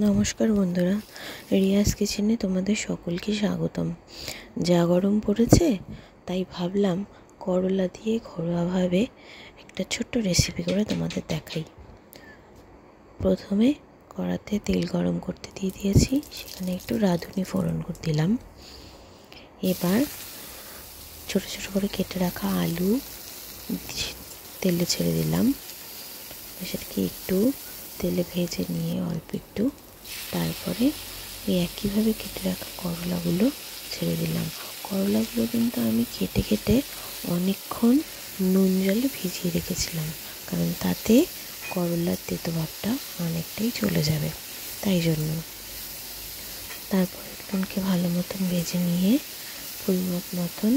নমস্কার বন্ধুরা, রিয়াজ কিচেনে তোমাদের সকলকে স্বাগতম। যা গরম পড়েছে তাই ভাবলাম করলা দিয়ে ঘরোয়াভাবে একটা ছোট্ট রেসিপি করে তোমাদের দেখাই। প্রথমে কড়াতে তেল গরম করতে দিয়ে দিয়েছি, সেখানে একটু রাঁধুনি ফোড়ন করে দিলাম। এবার ছোট ছোট করে কেটে রাখা আলু তেলে ছেড়ে দিলাম। সেটাকে একটু তেলে ভেজে নিয়ে অল্প একটু, তারপরে এই একইভাবে কেটে রাখা করলাগুলো ছেড়ে দিলাম। করলাগুলো কিন্তু আমি কেটে কেটে অনেকক্ষণ নুন জলে ভিজিয়ে রেখেছিলাম, কারণ তাতে করলার তেতো ভাবটা অনেকটাই চলে যাবে, তাই জন্য। তারপর এগুলোকে ভালো মতন ভেজে নিয়ে পরিমাপ মতন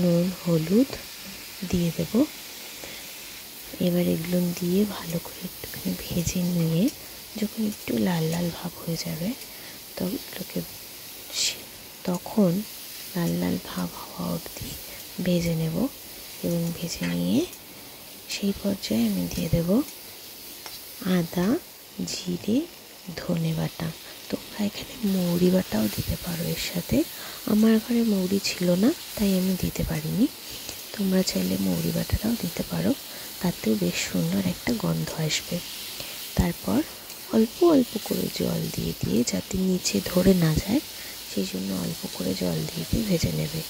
নুন হলুদ দিয়ে দেব। এবার এগুলো দিয়ে ভালো করে একটুখানি ভেজে নিয়ে যখন একটু লাল লাল ভাব হয়ে যাবে তখন লাল লাল ভাব হওয়া অবধি ভেজে নেব। এবং ভেজে নিয়ে সেই পর্যায়ে আমি দিয়ে দেব আদা জিরে ধনে বাটা। তোমরা এখানে মৌরি বাটাও দিতে পারো এর সাথে। আমার ঘরে মৌরি ছিল না, তাই আমি দিতে পারিনি। তোমরা চাইলে মৌরি বাটাটাও দিতে পারো, তাতেও বেশ সুন্দর একটা গন্ধ আসবে। তারপর অল্প অল্প করে জল দিয়ে দিয়ে যাতে নিচে ধরে না যায়, সেই জন্য অল্প করে জল দিয়ে দিয়ে ভেজে নেবে।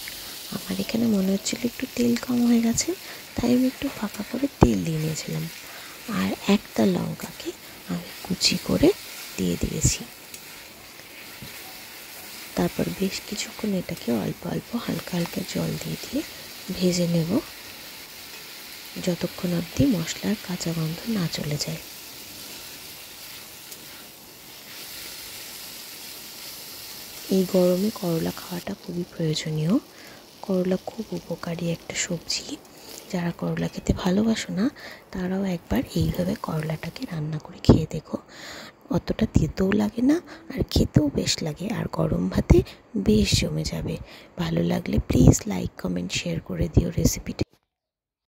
আমার এখানে মনে হচ্ছিল একটু তেল কম হয়ে গেছে, তাই আমি একটু ফাঁকা করে তেল দিয়ে নিয়েছিলাম। আর একটা লঙ্কাকে আমি কুচি করে দিয়ে দিয়েছি। তারপর বেশ কিছুক্ষণ এটাকে অল্প অল্প হালকা হালকা জল দিয়ে দিয়ে ভেজে নেব, যতক্ষণ অবধি মশলার কাঁচা গন্ধ না চলে যায়। এই গরমে করলা খাওয়াটা খুবই প্রয়োজনীয়। করলা খুব উপকারী একটা সবজি। যারা করলা খেতে ভালোবাসো না, তারাও একবার এইভাবে করলাটাকে রান্না করে খেয়ে দেখো। অতটা তেতেও লাগে না, আর খেতেও বেশ লাগে, আর গরম ভাতে বেশ জমে যাবে। ভালো লাগলে প্লিজ লাইক কমেন্ট শেয়ার করে দিও রেসিপিটা।